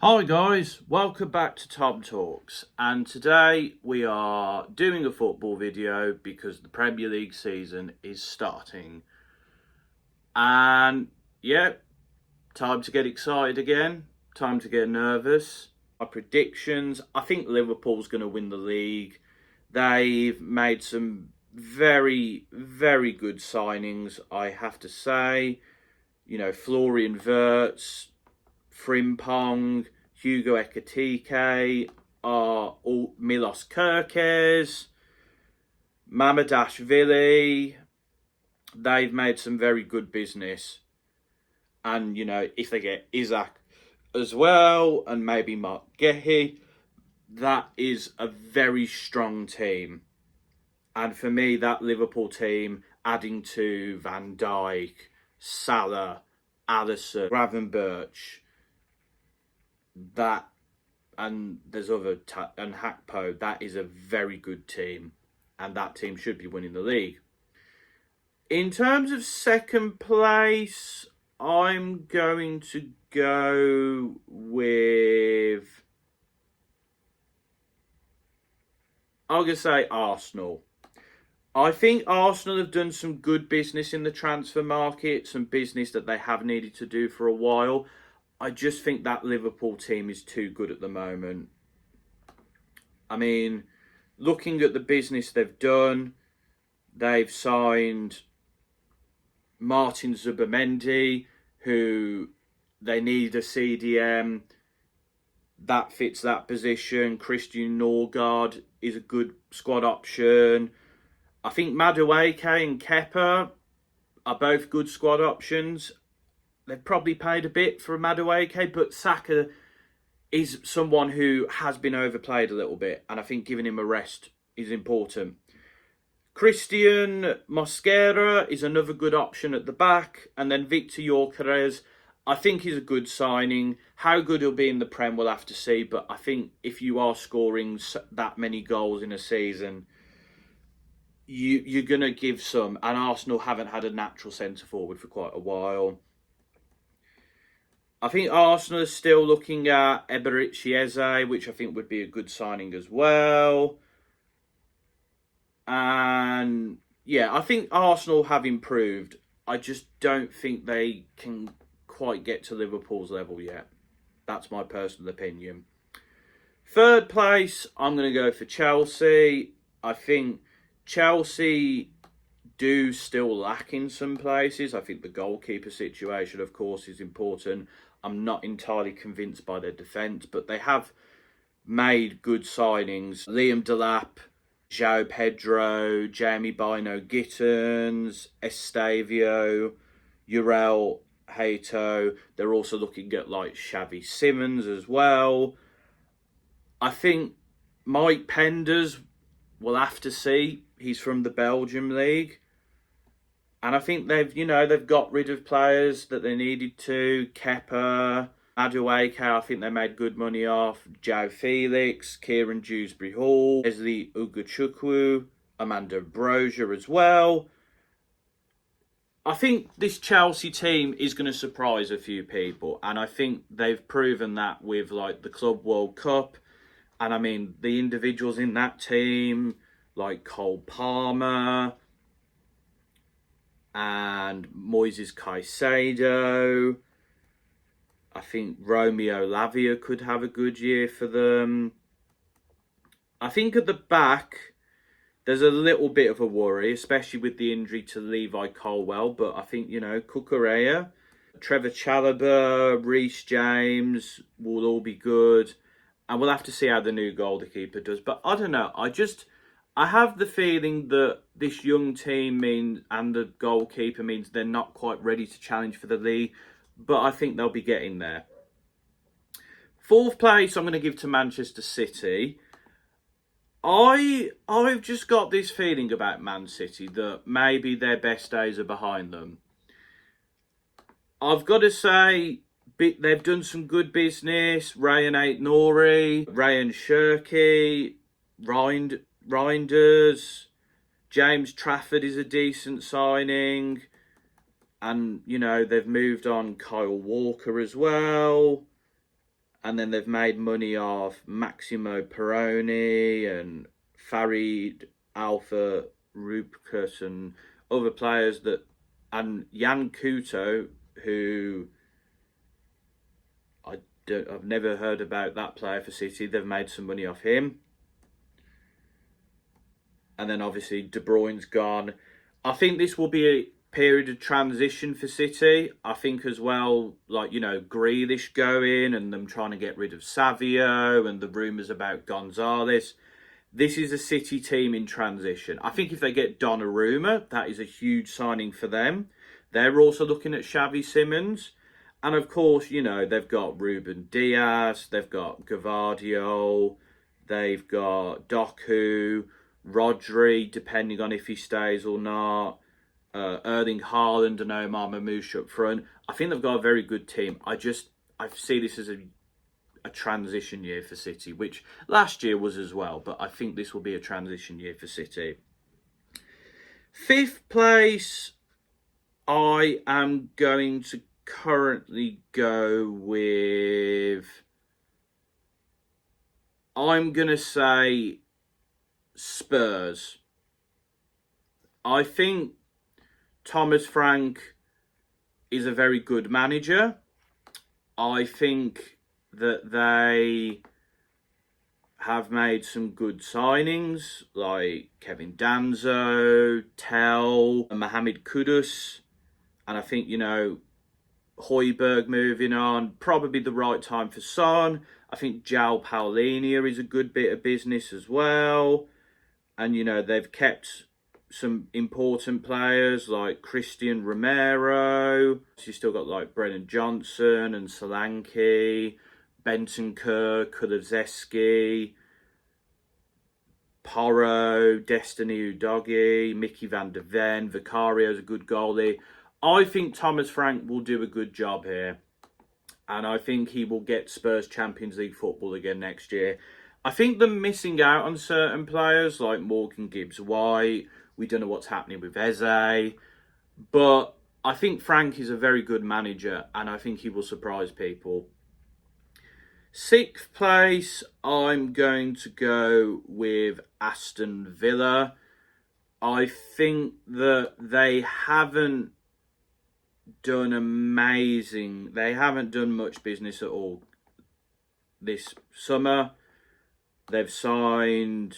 Hi guys, welcome back to Tom Talks, and today we are doing a football video because the Premier League season is starting. And yeah, time to get excited again, time to get nervous. My predictions, I think Liverpool's going to win the league. They've made some very, very good signings, I have to say. You know, Florian Wirtz, Frimpong, Hugo Ekitike, are all Milos Kerkez, Mamadashvili. They've made some very good business. And, you know, if they get Isaac as well, and maybe Mark Gehi, that is a very strong team. And for me, that Liverpool team, adding to Van Dijk, Salah, Alisson, Gravenberch, that, and there's and Hakpo, that is a very good team, and that team should be winning the league. In terms of second place, I'm going to go with, I'm going to say Arsenal. I think Arsenal have done some good business in the transfer market, some business that they have needed to do for a while. I just think that Liverpool team is too good at the moment. I mean, looking at the business they've done, they've signed Martin Zubimendi, who they need a CDM that fits that position. Christian Norgard is a good squad option. I think Madueke and Kepa are both good squad options. They've probably paid a bit for Madueke, but Saka is someone who has been overplayed a little bit, and I think giving him a rest is important. Christian Mosquera is another good option at the back, and then Victor Gyökeres, I think he's a good signing. How good he'll be in the Prem, we'll have to see, but I think if you are scoring that many goals in a season, you're going to give some, and Arsenal haven't had a natural centre-forward for quite a while. I think Arsenal is still looking at Eberechi Eze, which I think would be a good signing as well. And yeah, I think Arsenal have improved. I just don't think they can quite get to Liverpool's level yet. That's my personal opinion. Third place, I'm going to go for Chelsea. I think Chelsea do still lack in some places. I think the goalkeeper situation, of course, is important. I'm not entirely convinced by their defence, but they have made good signings. Liam Delap, João Pedro, Jamie Bino Gittens, Estavio, Uriel Hato. They're also looking at like Xavi Simons as well. I think Mike Penders, we'll have to see. He's from the Belgium league. And I think they've got rid of players that they needed to. Kepa, Madueke, I think they made good money off. Joe Felix, Kieran Dewsbury Hall, Leslie Ugochukwu, Amanda Brozier as well. I think this Chelsea team is going to surprise a few people. And I think they've proven that with like the Club World Cup. And I mean, the individuals in that team, like Cole Palmer and Moises Caicedo. I think Romeo Lavia could have a good year for them. I think at the back, there's a little bit of a worry, especially with the injury to Levi Colwell. But I think, Cucurella, Trevor Chalobah, Reece James will all be good. And we'll have to see how the new goalkeeper does. But I don't know. I have the feeling that this young team and the goalkeeper means they're not quite ready to challenge for the league, but I think they'll be getting there. Fourth place, I'm going to give to Manchester City. I've just got this feeling about Man City that maybe their best days are behind them. I've got to say, they've done some good business. Ryan Ait-Nouri, Ryan Shirky, Reinders, James Trafford is a decent signing. And, they've moved on Kyle Walker as well. And then they've made money off Maximo Peroni and Farid Alpha Rupkus and other players and Jan Kuto, who I've never heard about that player for City. They've made some money off him. And then obviously De Bruyne's gone. I think this will be a period of transition for City. I think as well, like, Grealish going and them trying to get rid of Savio and the rumours about Gonzalez. This is a City team in transition. I think if they get Donnarumma, that is a huge signing for them. They're also looking at Xavi Simons. And of course, they've got Ruben Diaz, they've got Gvardiol, they've got Doku, Rodri, depending on if he stays or not, Erling Haaland and Omar Mamouche up front. I think they've got a very good team. I see this as a transition year for City, which last year was as well, but I think this will be a transition year for City. 5th place, I am going to currently go with, I'm going to say Spurs. I think Thomas Frank is a very good manager. I think that they have made some good signings like Kevin Danzo, Tell, and Mohamed Kudus. And I think, Højbjerg moving on, probably the right time for Son. I think João Paulinho is a good bit of business as well. And, they've kept some important players like Christian Romero. You've still got like Brennan Johnson and Solanke, Bentancur, Kulusevski, Porro, Destiny Udogie, Mickey van der Ven, Vicario's a good goalie. I think Thomas Frank will do a good job here. And I think he will get Spurs Champions League football again next year. I think they're missing out on certain players like Morgan Gibbs-White. We don't know what's happening with Eze. But I think Frank is a very good manager and I think he will surprise people. 6th place, I'm going to go with Aston Villa. I think that they haven't done amazing. They haven't done much business at all this summer. They've signed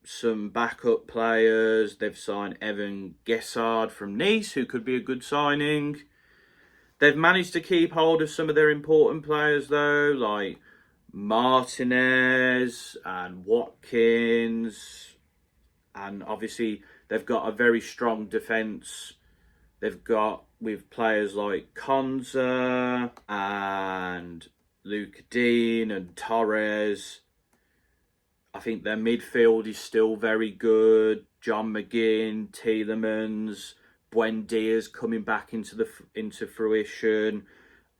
some backup players. They've signed Evan Gessard from Nice, who could be a good signing. They've managed to keep hold of some of their important players, though, like Martinez and Watkins. And obviously, they've got a very strong defence. They've got with players like Konza and Luke Dean and Torres. I think their midfield is still very good. John McGinn, Tielemans, Buendia's coming back into fruition.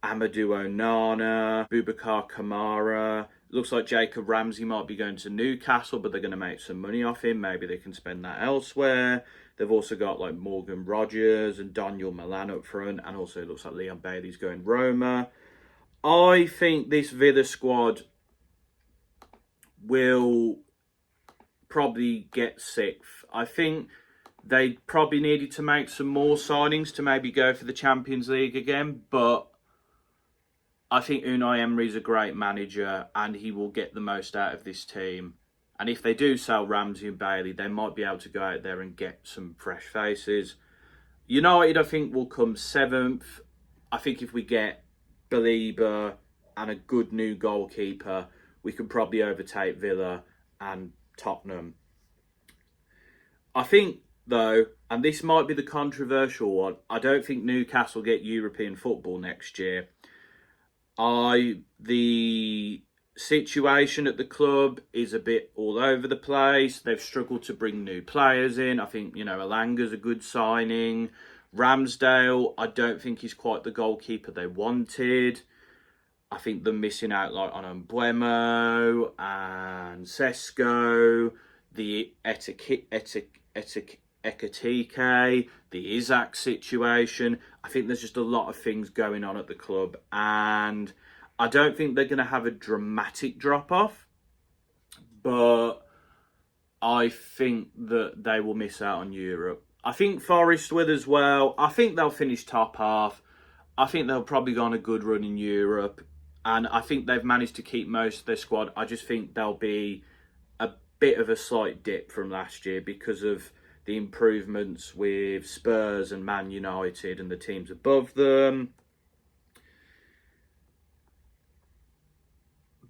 Amadou Onana, Boubacar Kamara. Looks like Jacob Ramsey might be going to Newcastle, but they're going to make some money off him. Maybe they can spend that elsewhere. They've also got like Morgan Rogers and Daniel Milan up front, and also it looks like Leon Bailey's going Roma. I think this Villa squad will probably get 6th. I think they probably needed to make some more signings to maybe go for the Champions League again, but I think Unai Emery's a great manager and he will get the most out of this team. And if they do sell Ramsey and Bailey, they might be able to go out there and get some fresh faces. United, I think, will come 7th. I think if we get Belieber and a good new goalkeeper, we can probably overtake Villa and Tottenham. I think, though, and this might be the controversial one, I don't think Newcastle get European football next year. The situation at the club is a bit all over the place. They've struggled to bring new players in. I think, Elanga's a good signing. Ramsdale, I don't think he's quite the goalkeeper they wanted. I think they're missing out like on Mbuemo and Sesko, the Ekitike, the Isaac situation. I think there's just a lot of things going on at the club, and I don't think they're going to have a dramatic drop-off, but I think that they will miss out on Europe. I think Forest will as well. I think they'll finish top half. I think they'll probably go on a good run in Europe. And I think they've managed to keep most of their squad. I just think there'll be a bit of a slight dip from last year because of the improvements with Spurs and Man United and the teams above them.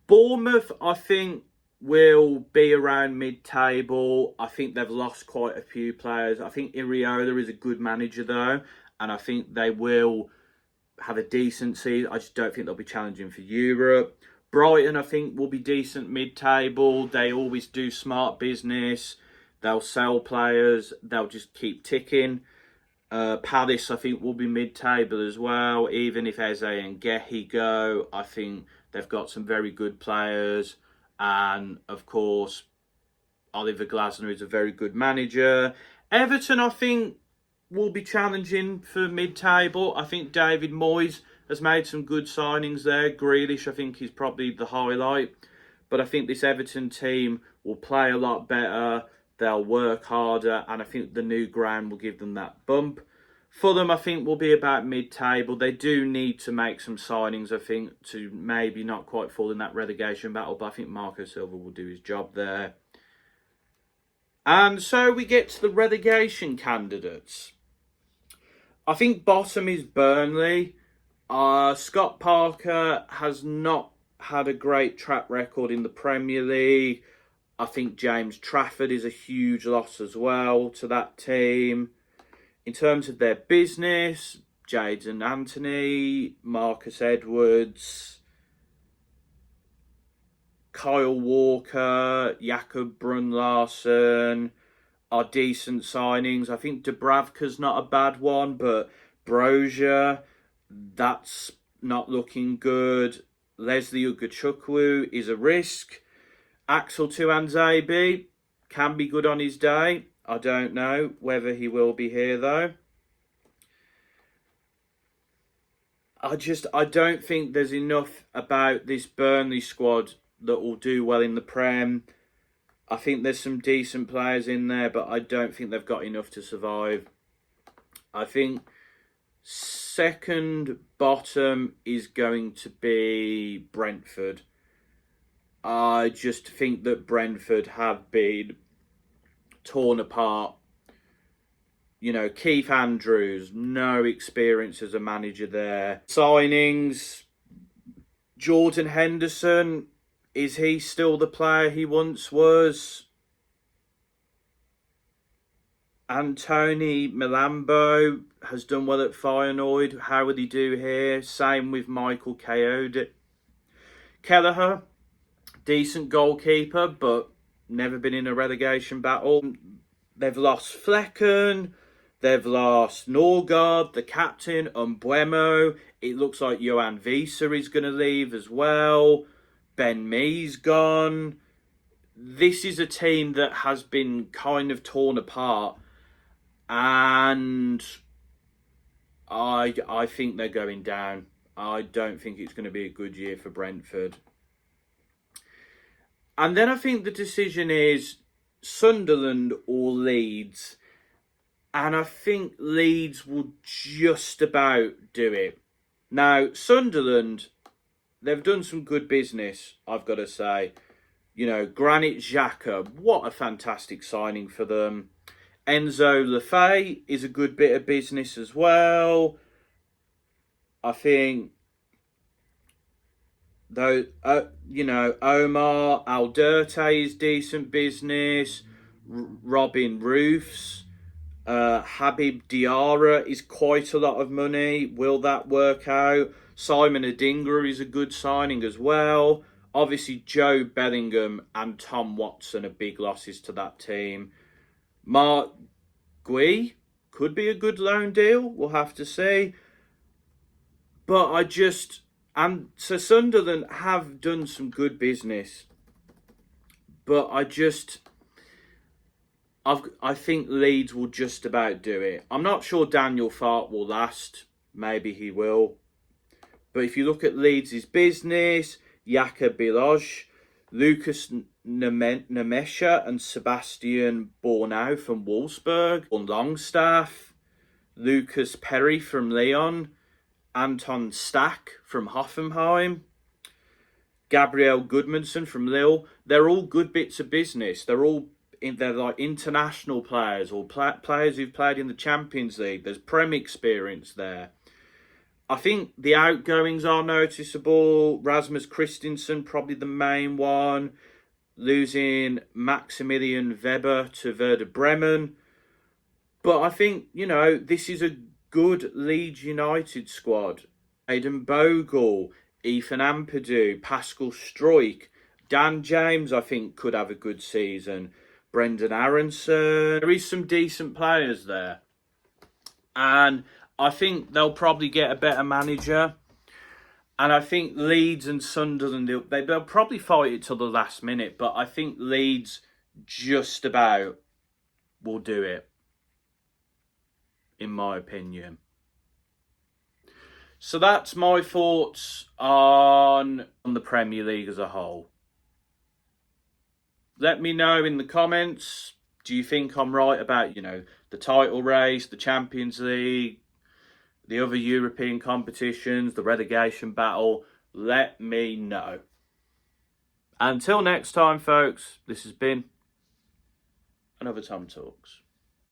Bournemouth, I think, will be around mid-table. I think they've lost quite a few players. I think Iriola is a good manager, though. And I think they will have a decent season. I just don't think they'll be challenging for Europe. Brighton, I think, will be decent mid-table. They always do smart business. They'll sell players. They'll just keep ticking. Palace, I think, will be mid-table as well. Even if Eze and Gehi go, I think they've got some very good players. And, of course, Oliver Glasner is a very good manager. Everton, I think, will be challenging for mid-table. I think David Moyes has made some good signings there. Grealish, I think, is probably the highlight. But I think this Everton team will play a lot better. They'll work harder. And I think the new ground will give them that bump. Fulham, I think, will be about mid-table. They do need to make some signings, I think, to maybe not quite fall in that relegation battle. But I think Marco Silva will do his job there. And so we get to the relegation candidates. I think bottom is Burnley. Scott Parker has not had a great track record in the Premier League. I think James Trafford is a huge loss as well to that team. In terms of their business, Jadon Anthony, Marcus Edwards, Kyle Walker, Jakob Brun-Larsen are decent signings. I think Dubravka's not a bad one, but Brozier, that's not looking good. Leslie Ugachukwu is a risk. Axel Tuanzebe can be good on his day. I don't know whether he will be here, though. I don't think there's enough about this Burnley squad that will do well in the Prem. I think there's some decent players in there, but I don't think they've got enough to survive. I think second bottom is going to be Brentford. I just think that Brentford have been torn apart. You know, Keith Andrews, no experience as a manager there. Signings, Jordan Henderson, is he still the player he once was? Anthony Milambo has done well at Feyenoord. How would he do here? Same with Michael Kelleher, decent goalkeeper, but never been in a relegation battle. They've lost Flecken. They've lost Norgard, the captain, Mbuemo. It looks like Johan Wieser is going to leave as well. Ben Mee's gone. This is a team that has been kind of torn apart. And I think they're going down. I don't think it's going to be a good year for Brentford. And then I think the decision is Sunderland or Leeds. And I think Leeds will just about do it. Now, Sunderland, they've done some good business, I've got to say. You know, Granit Xhaka, what a fantastic signing for them. Enzo Lefebvre is a good bit of business as well. I think, though, Omar Alderte is decent business. Robin Roofs. Habib Diarra is quite a lot of money. Will that work out? Simon Adingra is a good signing as well. Obviously, Joe Bellingham and Tom Watson are big losses to that team. Mark Gui could be a good loan deal. We'll have to see. But so Sunderland have done some good business. But I think Leeds will just about do it. I'm not sure Daniel Farke will last. Maybe he will. But if you look at Leeds' business, Yaka Biloj, Lucas Nemesha and Sebastian Bornau from Wolfsburg, Longstaff, Lucas Perry from Lyon, Anton Stack from Hoffenheim, Gabriel Goodmanson from Lille. They're all good bits of business. They're like international players or players who've played in the Champions League. There's Prem experience there. I think the outgoings are noticeable. Rasmus Christensen, probably the main one. Losing Maximilian Weber to Werder Bremen. But I think, this is a good Leeds United squad. Aidan Bogle, Ethan Ampadu, Pascal Struijk, Dan James, I think, could have a good season. Brendan Aronson. There is some decent players there. And I think they'll probably get a better manager. And I think Leeds and Sunderland, they'll probably fight it till the last minute. But I think Leeds just about will do it, in my opinion. So that's my thoughts on the Premier League as a whole. Let me know in the comments, do you think I'm right about, the title race, the Champions League, the other European competitions, the relegation battle? Let me know. Until next time, folks, this has been another Tom Talks.